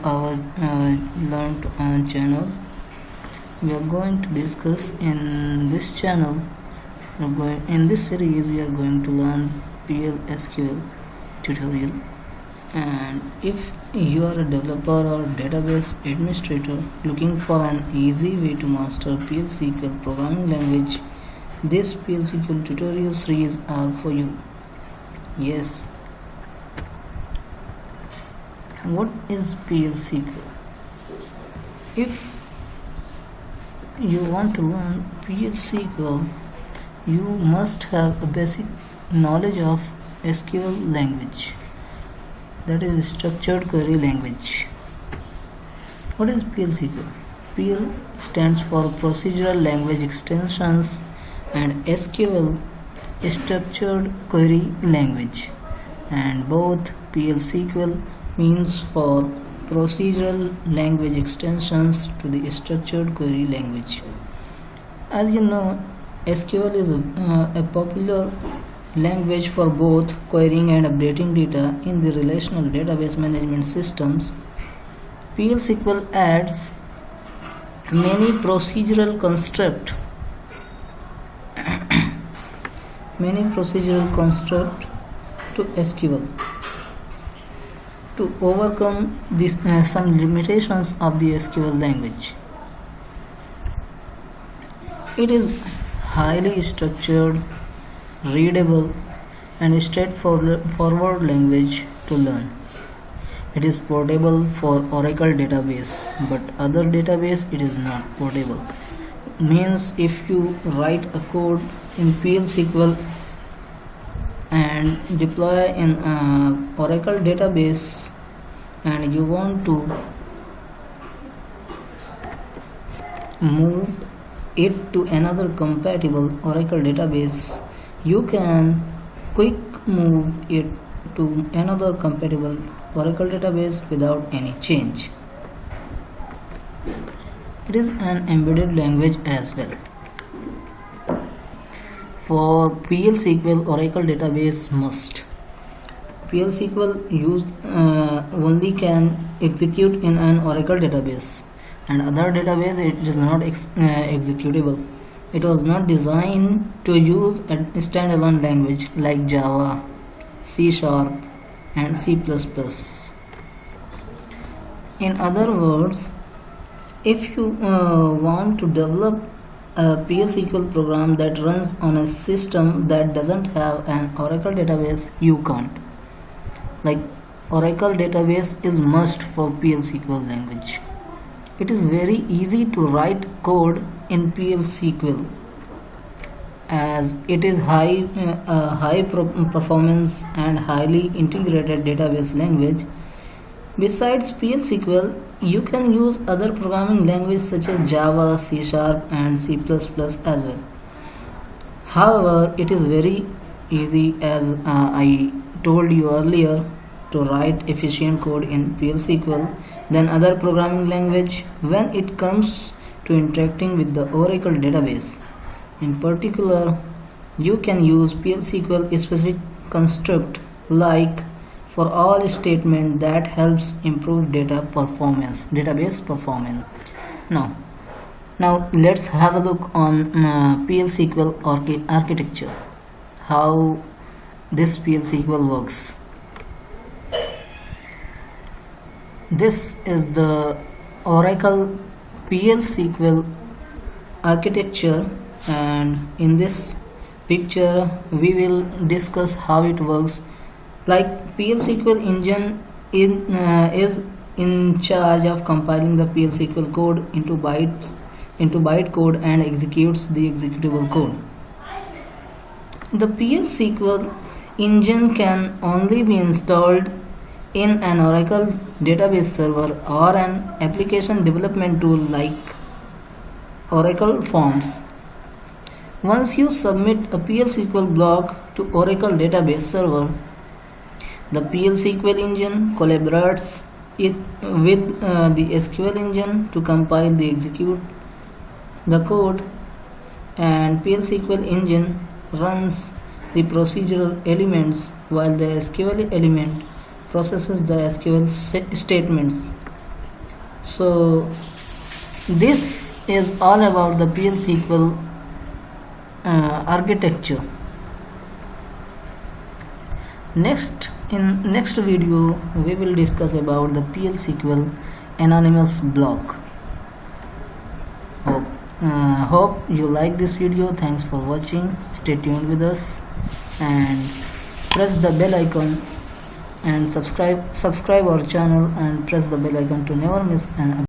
Our learned channel. We are going to discuss in this channel. In this series, we are going to learn PLSQL tutorial. And if you are a developer or database administrator looking for an easy way to master PLSQL programming language, this PLSQL tutorial series are for you. Yes. What is PLSQL? If you want to learn PLSQL, you must have a basic knowledge of SQL language, that is structured query language. What is PLSQL? PL stands for Procedural Language Extensions and SQL Structured Query Language, and both PLSQL means for procedural language extensions to the structured query language. As you know, SQL is a popular language for both querying and updating data in the relational database management systems. PLSQL adds many procedural constructs to SQL to overcome some limitations of the SQL language. It is highly structured, readable, and straightforward language to learn. It is portable for Oracle database, but other database it is not portable. Means if you write a code in PLSQL and deploy in Oracle database and you want to move it to another compatible Oracle database, you can quick move it to another compatible Oracle database without any change. It is an embedded language as well. For PLSQL, Oracle database must. PLSQL used only can execute in an Oracle database, and other database it is not executable. It was not designed to use a standalone language like Java, C#, and C++. In other words, if you want to develop a PLSQL program that runs on a system that doesn't have an Oracle database, you can't. Like Oracle database is must for PLSQL language. It is very easy to write code in PLSQL as it is high performance and highly integrated database language. Besides PLSQL, you can use other programming languages such as Java, C# and C++ as well. However, it is very easy, as I told you earlier, to write efficient code in PLSQL than other programming language when it comes to interacting with the Oracle database. In particular, you can use PLSQL specific construct like for all statement that helps improve database performance. Now let's have a look on PLSQL architecture, how this PLSQL works. This is the Oracle PLSQL architecture, and in this picture we will discuss how it works. Like PLSQL engine is in charge of compiling the PLSQL code into bytecode and executes the executable code. The PLSQL engine can only be installed in an Oracle database server or an application development tool like Oracle Forms. Once you submit a PLSQL block to Oracle database server, the PLSQL engine collaborates it with the SQL engine to compile the execute the code, and PLSQL engine runs the procedural elements while the SQL element processes the SQL statements. So this is all about the PLSQL architecture. In next video we will discuss about the PLSQL anonymous block. Hope you like this video. Thanks for watching. Stay tuned with us and press the bell icon and subscribe our channel and press the bell icon to never miss an update.